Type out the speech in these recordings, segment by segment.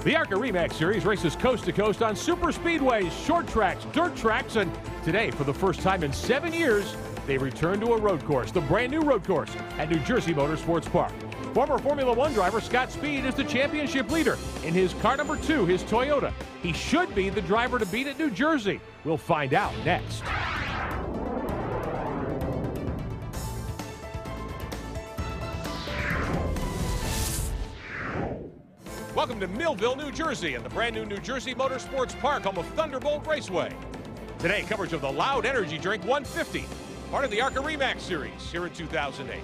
The ARCA RE/MAX Series races coast to coast on super speedways, short tracks, dirt tracks, and today, for the first time in 7 years, they return to a road course, the brand new road course at New Jersey Motorsports Park. Former Formula One driver Scott Speed is the championship leader in his car number 2, his Toyota. He should be the driver to beat at New Jersey. We'll find out next. Welcome to Millville, New Jersey, and the brand new New Jersey Motorsports Park, home of Thunderbolt Raceway. Today, coverage of the Loud Energy Drink 150, part of the ARCA RE/MAX Series here in 2008.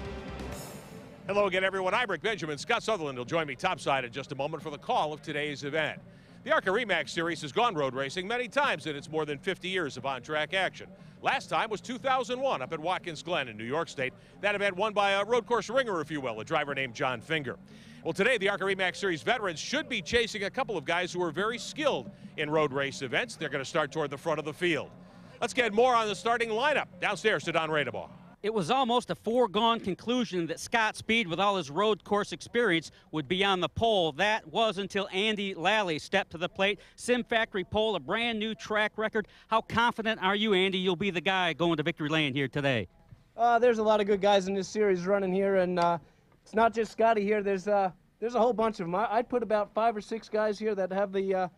Hello again, everyone. I'm Rick Benjamin. Scott Sutherland will join me topside in just a moment for the call of today's event. The ARCA RE/MAX Series has gone road racing many times in its more than 50 years of on-track action. Last time was 2001 up at Watkins Glen in New York State. That event won by a road course ringer, if you will, a driver named John Finger. Well, today, the ARCA RE/MAX Series veterans should be chasing a couple of guys who are very skilled in road race events. They're going to start toward the front of the field. Let's get more on the starting lineup. Downstairs to Don Radebaugh. It was almost a foregone conclusion that Scott Speed, with all his road course experience, would be on the pole. That was until Andy Lally stepped to the plate. Sim Factory pole, a brand new track record. How confident are you, Andy, you'll be the guy going to victory lane here today? There's a lot of good guys in this series running here, and it's not just Scotty here. There's a whole bunch of them. I'd put about 5 or 6 guys here that have the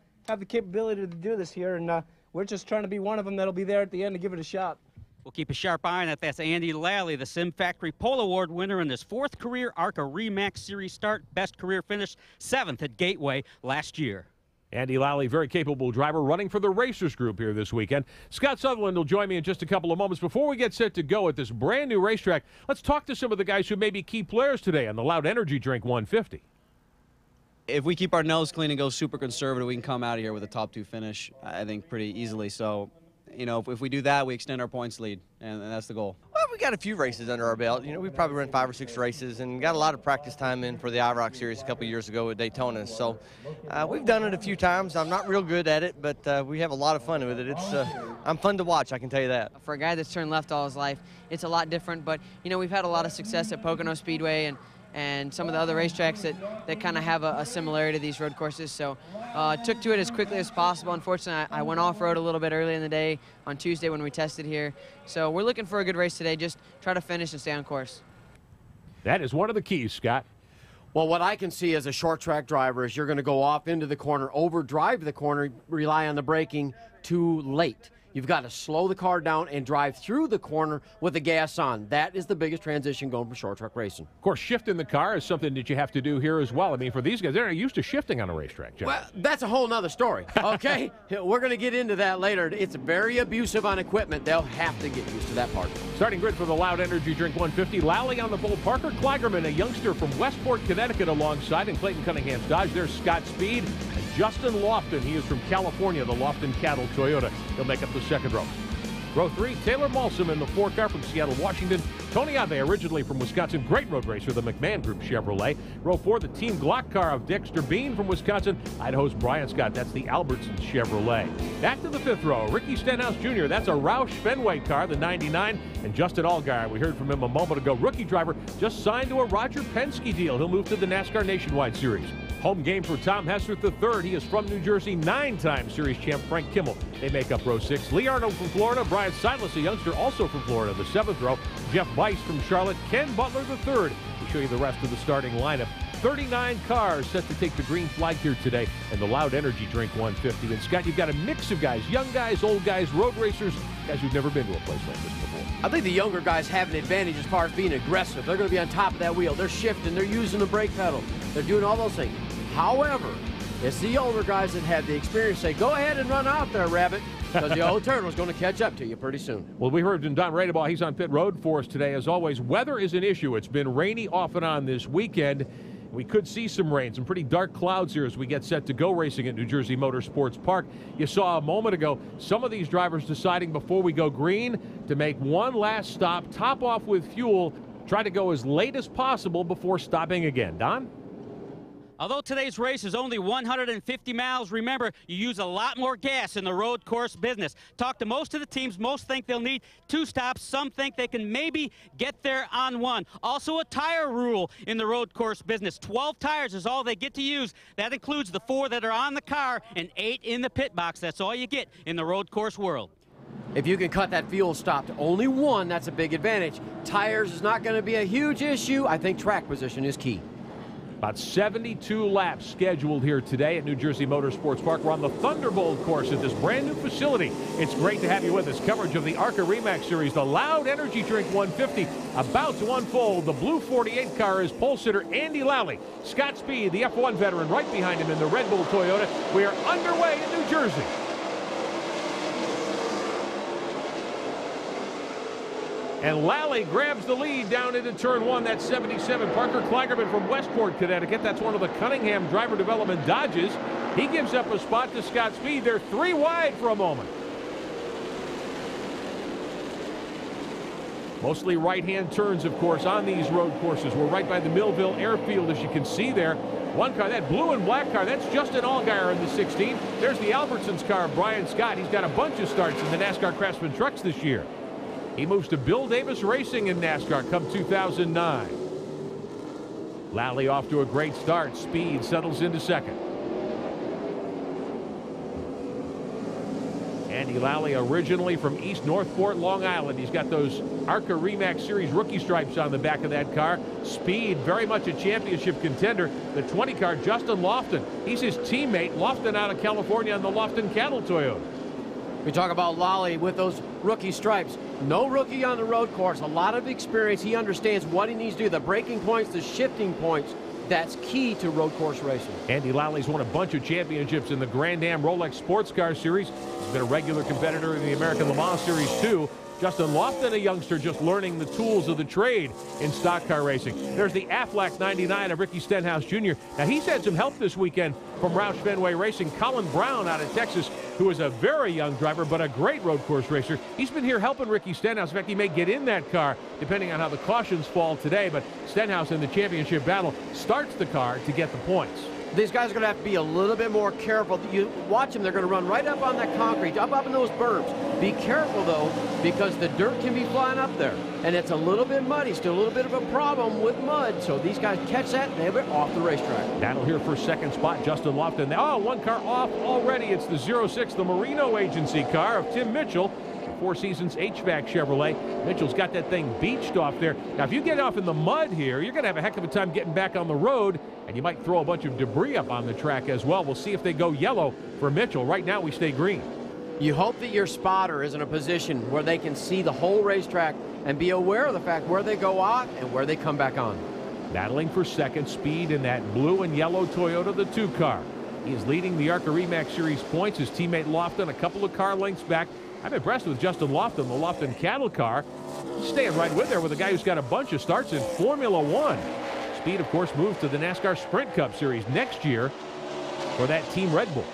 capability to do this here, and we're just trying to be one of them that'll be there at the end to give it a shot. We'll keep a sharp eye on that. That's Andy Lally, the Sim Factory Pole Award winner in his 4th career ARCA RE/MAX Series start. Best career finish, 7th at Gateway last year. Andy Lally, very capable driver, running for the Racers Group here this weekend. Scott Sutherland will join me in just a couple of moments. Before we get set to go at this brand new racetrack, let's talk to some of the guys who may be key players today on the Loud Energy Drink 150. If we keep our nose clean and go super conservative, we can come out of here with a top 2 finish, I think, pretty easily. So, you know, if we do that, we extend our points lead, and that's the goal. Well, we got a few races under our belt. You know, we probably run 5 or 6 races and got a lot of practice time in for the IROC series a couple years ago at Daytona. So we've done it a few times. I'm not real good at it, but we have a lot of fun with it. I'm fun to watch, I can tell you that. For a guy that's turned left all his life, it's a lot different. But, you know, we've had a lot of success at Pocono Speedway and some of the other racetracks that kind of have a similarity to these road courses. So took to it as quickly as possible. Unfortunately, I went off-road a little bit early in the day on Tuesday when we tested here. So we're looking for a good race today. Just try to finish and stay on course. That is one of the keys, Scott. Well, what I can see as a short track driver is you're going to go off into the corner, overdrive the corner, rely on the braking too late. You've got to slow the car down and drive through the corner with the gas on. That is the biggest transition going for short track racing. Of course, shifting the car is something that you have to do here as well. I mean, for these guys, they're not used to shifting on a racetrack, John. Well, that's a whole nother story, okay? We're going to get into that later. It's very abusive on equipment. They'll have to get used to that part. Starting grid for the Loud Energy Drink 150, Lally on the pole, Parker Kligerman, a youngster from Westport, Connecticut, alongside, and Clayton Cunningham's Dodge. There's Scott Speed and Justin Lofton. He is from California, the Lofton Cattle Toyota. He'll make up the second row. Row 3, Taylor Malsom in the 4 car from Seattle, Washington. Tony Ave, originally from Wisconsin, great road racer, the McMahon Group Chevrolet. Row 4, the Team Glock car of Dexter Bean from Wisconsin. Idaho's Brian Scott, that's the Albertson Chevrolet. Back to the 5th row, Ricky Stenhouse Jr., that's a Roush Fenway car, the 99. And Justin Allgaier, we heard from him a moment ago, rookie driver, just signed to a Roger Penske deal. He'll move to the NASCAR Nationwide Series. Home game for Tom Hessert III. He is from New Jersey, 9-time series champ Frank Kimmel. They make up row 6. Lee Arnold from Florida. Brian Silas, a youngster, also from Florida, the 7th row. Jeff Weiss from Charlotte. Ken Butler III. We'll show you the rest of the starting lineup. 39 cars set to take the green flag here today in the Loud Energy Drink 150. And Scott, you've got a mix of guys, young guys, old guys, road racers, guys who've never been to a place like this before. I think the younger guys have an advantage as far as being aggressive. They're going to be on top of that wheel. They're shifting. They're using the brake pedal. They're doing all those things. However, it's the older guys that have the experience say, go ahead and run out there, Rabbit, because the old turtle's going to catch up to you pretty soon. Well, we heard from Don Radebaugh. He's on pit road for us today. As always, weather is an issue. It's been rainy off and on this weekend. We could see some rain, some pretty dark clouds here as we get set to go racing at New Jersey Motorsports Park. You saw a moment ago some of these drivers deciding before we go green to make one last stop, top off with fuel, try to go as late as possible before stopping again. Don? Although today's race is only 150 miles, remember, you use a lot more gas in the road course business. Talk to most of the teams. Most think they'll need 2 stops. Some think they can maybe get there on 1. Also a tire rule in the road course business. 12 tires is all they get to use. That includes the 4 that are on the car and 8 in the pit box. That's all you get in the road course world. If you can cut that fuel stop to only 1, that's a big advantage. Tires is not going to be a huge issue. I think track position is key. About 72 laps scheduled here today at New Jersey Motorsports Park. We're on the Thunderbolt course at this brand new facility. It's great to have you with us. Coverage of the ARCA REMAX Series, the Loud Energy Drink 150, about to unfold. The blue 48 car is pole sitter Andy Lally. Scott Speed, the F1 veteran, right behind him in the Red Bull Toyota. We are underway in New Jersey. And Lally grabs the lead down into turn 1. That's 77. Parker Kligerman from Westport, Connecticut. That's one of the Cunningham driver development Dodges. He gives up a spot to Scott Speed. They're 3 wide for a moment. Mostly right-hand turns, of course, on these road courses. We're right by the Millville Airfield, as you can see there. One car, that blue and black car, that's Justin Allgaier in the 16. There's the Albertsons car, Brian Scott. He's got a bunch of starts in the NASCAR Craftsman trucks this year. He moves to Bill Davis Racing in NASCAR come 2009. Lally off to a great start. Speed settles into second. Andy Lally originally from East Northport, Long Island. He's got those ARCA REMAX Series rookie stripes on the back of that car. Speed, very much a championship contender. The 20 car, Justin Lofton. He's his teammate, Lofton out of California on the Lofton Cattle Toyota. We talk about Lally with those rookie stripes. No rookie on the road course. A lot of experience. He understands what he needs to do. The braking points, the shifting points. That's key to road course racing. Andy Lally's won a bunch of championships in the Grand Am Rolex Sports Car Series. He's been a regular competitor in the American Le Mans Series too. Justin Lofton, a youngster just learning the tools of the trade in stock car racing. There's the Aflac 99 of Ricky Stenhouse Jr. Now, he's had some help this weekend from Roush Fenway Racing. Colin Brown out of Texas, who is a very young driver, but a great road course racer. He's been here helping Ricky Stenhouse. In fact, he may get in that car, depending on how the cautions fall today. But Stenhouse in the championship battle starts the car to get the points. These guys are going to have to be a little bit more careful. You watch them, they're going to run right up on that concrete, up in those berms. Be careful, though, because the dirt can be flying up there. And it's a little bit muddy, still a little bit of a problem with mud. So these guys catch that, and they're off the racetrack. Battle here for second spot, Justin Lofton. Oh, 1 car off already. It's the 06, the Marino Agency car of Tim Mitchell. 4 Seasons HVAC Chevrolet. Mitchell's got that thing beached off there. Now, if you get off in the mud here, you're going to have a heck of a time getting back on the road, and you might throw a bunch of debris up on the track as well. We'll see if they go yellow for Mitchell. Right now, we stay green. You hope that your spotter is in a position where they can see the whole racetrack and be aware of the fact where they go off and where they come back on. Battling for second, Speed in that blue and yellow Toyota, the 2 car. He is leading the ARCA REMAX Series points. His teammate Lofton a couple of car lengths back. I'm impressed with Justin Lofton, the Lofton Cattle car. He's staying right with there with a guy who's got a bunch of starts in Formula One. Speed, of course, moves to the NASCAR Sprint Cup Series next year for that Team Red Bull.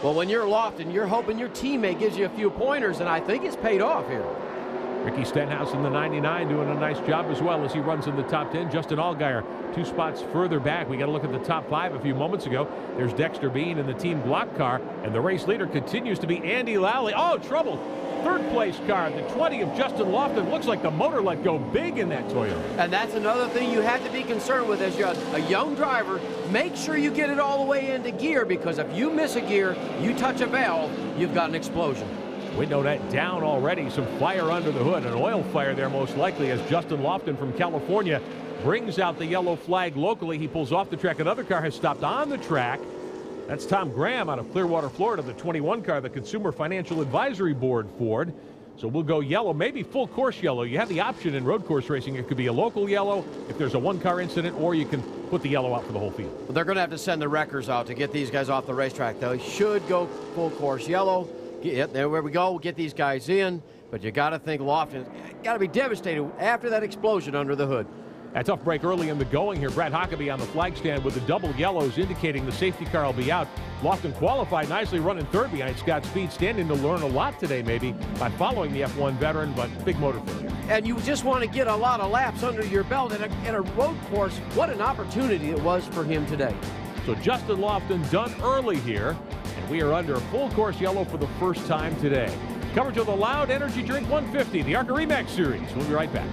Well, when you're Lofton, you're hoping your teammate gives you a few pointers, and I think it's paid off here. Ricky Stenhouse in the 99 doing a nice job as well as he runs in the top 10. Justin Allgaier 2 spots further back. We got to look at the top 5 a few moments ago. There's Dexter Bean in the Team Glock car, and the race leader continues to be Andy Lally. Oh, trouble. 3rd place car, the 20 of Justin Lofton. Looks like the motor let go big in that Toyota. And that's another thing you have to be concerned with as you're a young driver. Make sure you get it all the way into gear, because if you miss a gear, you touch a valve, you've got an explosion. Window net down already. Some fire under the hood. An oil fire there most likely, as Justin Lofton from California brings out the yellow flag locally. He pulls off the track. Another car has stopped on the track. That's Tom Graham out of Clearwater, Florida, the 21 car, the Consumer Financial Advisory Board Ford. So we'll go yellow, maybe full course yellow. You have the option in road course racing. It could be a local yellow if there's a 1-car incident, or you can put the yellow out for the whole field. Well, they're going to have to send the wreckers out to get these guys off the racetrack. They should go full course yellow. There we go. We'll get these guys in. But you got to think Lofton got to be devastated after that explosion under the hood. A tough break early in the going here. Brad Huckabee on the flag stand with the double yellows indicating the safety car will be out. Lofton qualified nicely, running third behind Scott Speed, standing to learn a lot today maybe by following the F1 veteran, but big motor failure. And you just want to get a lot of laps under your belt in a road course. What an opportunity it was for him today. So Justin Lofton done early here, and we are under full course yellow for the first time today. Coverage of the Loud Energy Drink 150, the ARCA Remax Series. We'll be right back.